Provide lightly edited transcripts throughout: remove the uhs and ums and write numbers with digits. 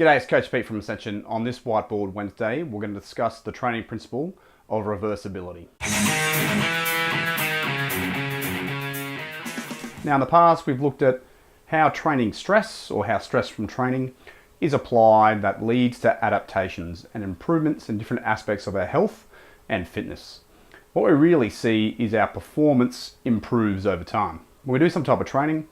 G'day, it's Coach Pete from Cessation. On this Whiteboard Wednesday, we're going to discuss the training principle of reversibility. Now in the past, we've looked at how training stress, or how stress from training is applied that leads to adaptations and improvements in different aspects of our health and fitness. What we really see is our performance improves over time. When we do some type of training,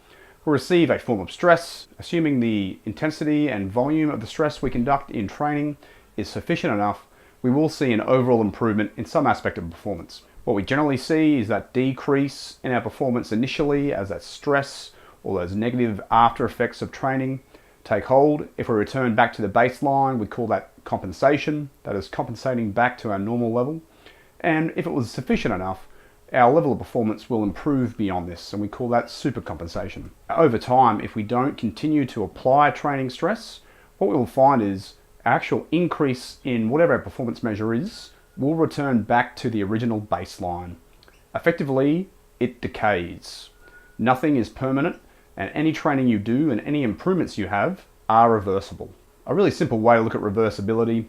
we'll receive a form of stress. Assuming the intensity and volume of the stress we conduct in training is sufficient enough, we will see an overall improvement in some aspect of performance. What we generally see is that decrease in our performance initially as that stress or those negative after effects of training take hold. If we return back to the baseline, we call that compensation. That is compensating back to our normal level. And if it was sufficient enough, our level of performance will improve beyond this, and we call that supercompensation. Over time, if we don't continue to apply training stress, what we will find is actual increase in whatever our performance measure is will return back to the original baseline. Effectively, it decays. Nothing is permanent, and any training you do and any improvements you have are reversible. A really simple way to look at reversibility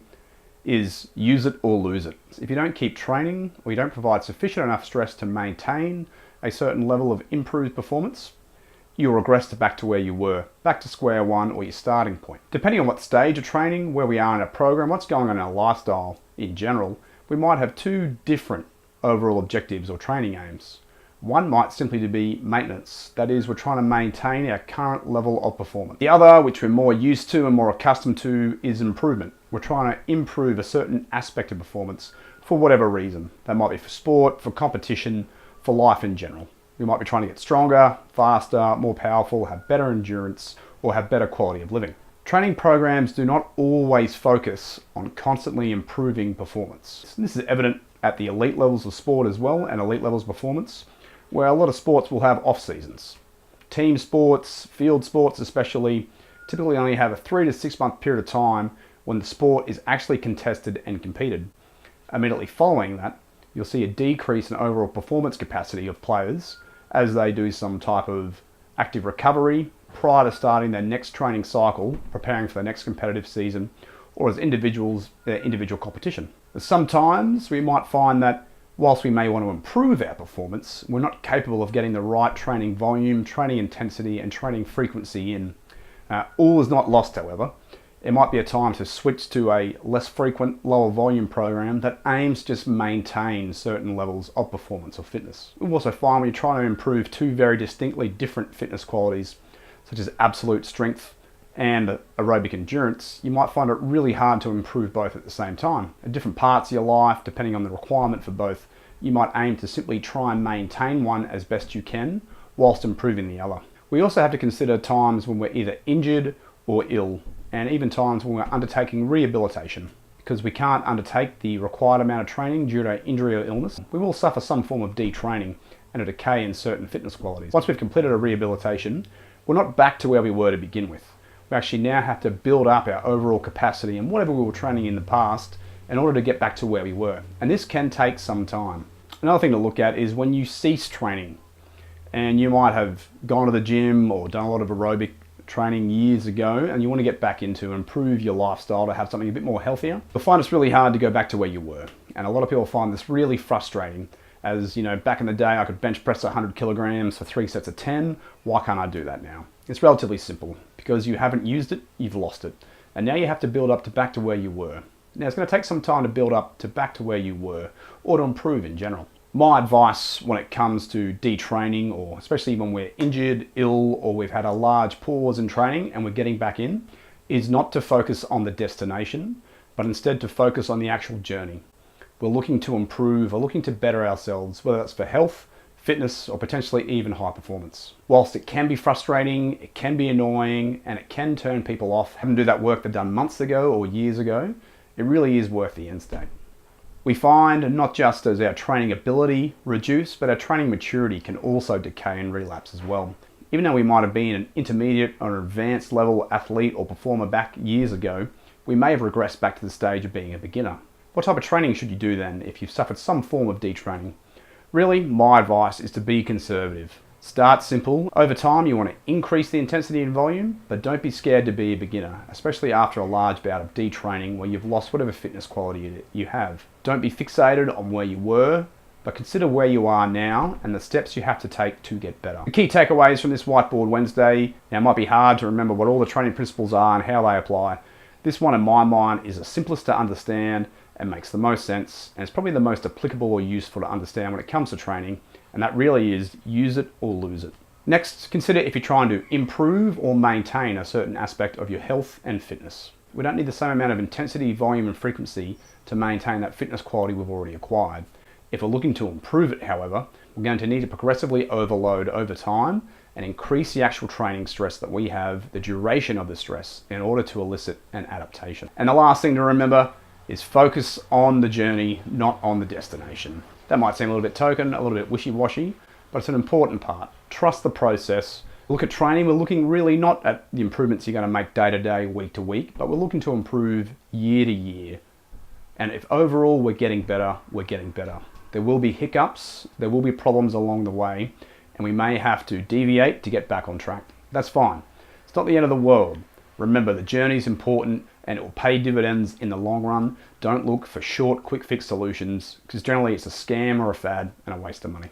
is use it or lose it. If you don't keep training, or you don't provide sufficient enough stress to maintain a certain level of improved performance, you'll regress back to where you were, back to square one or your starting point. Depending on what stage of training, where we are in our program, what's going on in our lifestyle in general, we might have two different overall objectives or training aims. One might simply be maintenance. That is, we're trying to maintain our current level of performance. The other, which we're more used to and more accustomed to, is improvement. We're trying to improve a certain aspect of performance for whatever reason. That might be for sport, for competition, for life in general. We might be trying to get stronger, faster, more powerful, have better endurance, or have better quality of living. Training programs do not always focus on constantly improving performance. This is evident at the elite levels of sport as well, and elite levels of performance, where a lot of sports will have off seasons. Team sports, field sports especially, typically only have a 3 to 6 month period of time when the sport is actually contested and competed. Immediately following that, you'll see a decrease in overall performance capacity of players as they do some type of active recovery prior to starting their next training cycle, preparing for the next competitive season, or as individuals, their individual competition. Sometimes we might find that whilst we may want to improve our performance, we're not capable of getting the right training volume, training intensity, and training frequency in. All is not lost, however. It might be a time to switch to a less frequent, lower volume program that aims to just maintain certain levels of performance or fitness. We'll also find when you're trying to improve two very distinctly different fitness qualities, such as absolute strength and aerobic endurance, you might find it really hard to improve both at the same time. At different parts of your life, depending on the requirement for both, you might aim to simply try and maintain one as best you can whilst improving the other. We also have to consider times when we're either injured or ill, and even times when we're undertaking rehabilitation. Because we can't undertake the required amount of training due to injury or illness, we will suffer some form of detraining and a decay in certain fitness qualities. Once we've completed a rehabilitation, we're not back to where we were to begin with. We actually now have to build up our overall capacity and whatever we were training in the past in order to get back to where we were. And this can take some time. Another thing to look at is when you cease training, and you might have gone to the gym or done a lot of aerobic training years ago, and you want to get back into improve your lifestyle to have something a bit more healthier, you'll find it's really hard to go back to where you were. And a lot of people find this really frustrating. As you know, back in the day I could bench press 100 kilograms for 3 sets of 10. Why can't I do that now? It's relatively simple. Because you haven't used it, you've lost it. And now you have to build up to back to where you were. Now it's going to take some time to build up to back to where you were, or to improve in general. My advice when it comes to detraining, or especially when we're injured, ill, or we've had a large pause in training and we're getting back in, is not to focus on the destination, but instead to focus on the actual journey. We're looking to improve, or looking to better ourselves, whether that's for health, fitness, or potentially even high performance. Whilst it can be frustrating, it can be annoying, and it can turn people off having to do that work they've done months ago or years ago, it really is worth the end state. We find not just does our training ability reduce, but our training maturity can also decay and relapse as well. Even though we might have been an intermediate or an advanced level athlete or performer back years ago, we may have regressed back to the stage of being a beginner. What type of training should you do then if you've suffered some form of detraining? Really, my advice is to be conservative. Start simple. Over time, you want to increase the intensity and volume, but don't be scared to be a beginner, especially after a large bout of detraining where you've lost whatever fitness quality you have. Don't be fixated on where you were, but consider where you are now and the steps you have to take to get better. The key takeaways from this Whiteboard Wednesday. Now, it might be hard to remember what all the training principles are and how they apply. This one, in my mind, is the simplest to understand and makes the most sense, and it's probably the most applicable or useful to understand when it comes to training, and that really is use it or lose it. Next, consider if you're trying to improve or maintain a certain aspect of your health and fitness. We don't need the same amount of intensity, volume, and frequency to maintain that fitness quality we've already acquired. If we're looking to improve it, however, we're going to need to progressively overload over time and increase the actual training stress that we have, the duration of the stress, in order to elicit an adaptation. And the last thing to remember is focus on the journey, not on the destination. That might seem a little bit token, a little bit wishy-washy, but it's an important part. Trust the process. Look at training, we're looking really not at the improvements you're going to make day to day, week to week, but we're looking to improve year to year. And if overall we're getting better, we're getting better. There will be hiccups, there will be problems along the way, and we may have to deviate to get back on track. That's fine. It's not the end of the world. Remember, the journey is important and it will pay dividends in the long run. Don't look for short, quick fix solutions, because generally it's a scam or a fad and a waste of money.